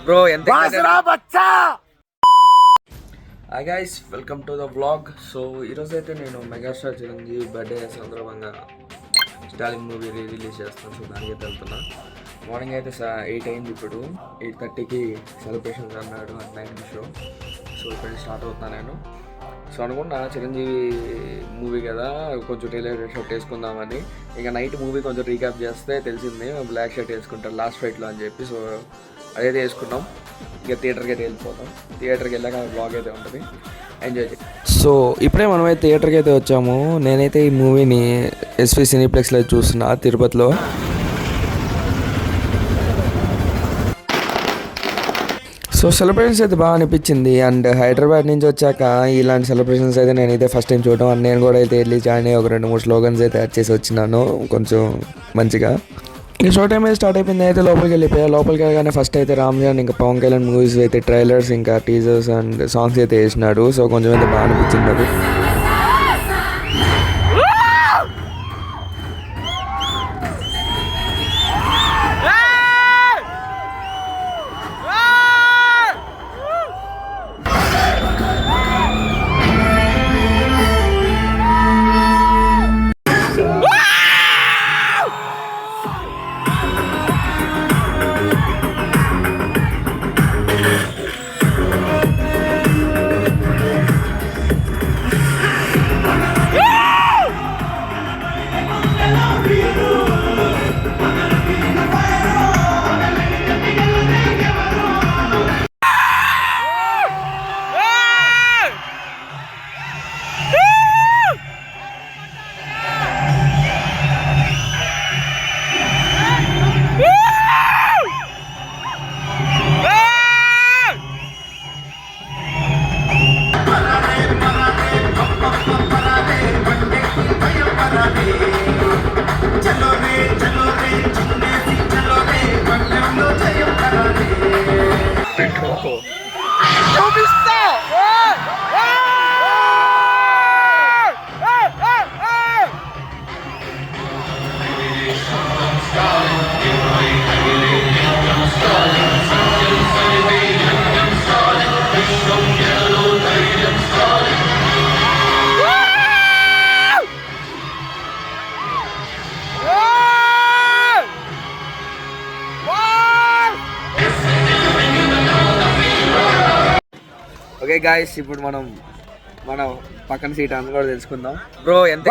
Bro ఎంత hi guys, welcome to the vlog. So ఈరోజు అయితే నేను మెగాస్టార్ చిరంజీవి బర్త్డే సందర్భంగా స్టాలిన్ మూవీ రిలీజ్ చేస్తాను. సో దానికి అయితే వెళ్తున్నా. మార్నింగ్ అయితే 8 అయింది, ఇప్పుడు 8:30కి సెలబ్రేషన్స్ అన్నాడు అట్ 9 షో. సో ఇక్కడ స్టార్ట్ అవుతున్నా నేను. సో అనుకున్నా చిరంజీవి మూవీ కదా, కొంచెం టైలర్ షర్ట్ వేసుకుందామని. ఇక నైట్ మూవీ కొంచెం రీక్యాప్ చేస్తే తెలిసింది బ్లాక్ షర్ట్ వేసుకుంటారు లాస్ట్ ఫైట్లో అని చెప్పి. సో అదైతే వేసుకున్నాం. ఇక థియేటర్కి అయితే వెళ్ళిపోతాం. థియేటర్కి వెళ్ళాక బ్లాగ్ అయితే ఉంటుంది, ఎంజాయ్ చేయాలి. సో ఇప్పుడే మనమైతే థియేటర్కి అయితే వచ్చాము. నేనైతే ఈ మూవీని ఎస్వి సినీప్లెక్స్లో చూస్తున్నా తిరుపతిలో. సో సెలబ్రేషన్స్ అయితే బాగా అనిపించింది. అండ్ హైదరాబాద్ నుంచి వచ్చాక ఇలాంటి సెలబ్రేషన్స్ అయితే నేనైతే ఫస్ట్ టైం చూడటం. అండ్ నేను కూడా అయితే వెళ్ళి జాయిన్ అయ్యి ఒక 2-3 స్లోగన్స్ అయితే యాడ్ చేసి వచ్చినాను కొంచెం మంచిగా. ఇంకా షో టైం అయితే స్టార్ట్ అయిపోయింది. అయితే లోపలికి వెళ్ళిపోయా. లోపలికి వెళ్ళగానే ఫస్ట్ అయితే రామ్జాన్ ఇంకా పవన్ కళ్యాణ్ మూవీస్ అయితే ట్రైలర్స్ ఇంకా టీజర్స్ అండ్ సాంగ్స్ అయితే వేసినాడు. సో కొంచెం అయితే బాగా అనిపించింది అది. ఓకే గాయస్, ఇప్పుడు మన పక్కన సీట్ అని కూడా తెలుసుకుందాం. బ్రో ఎంత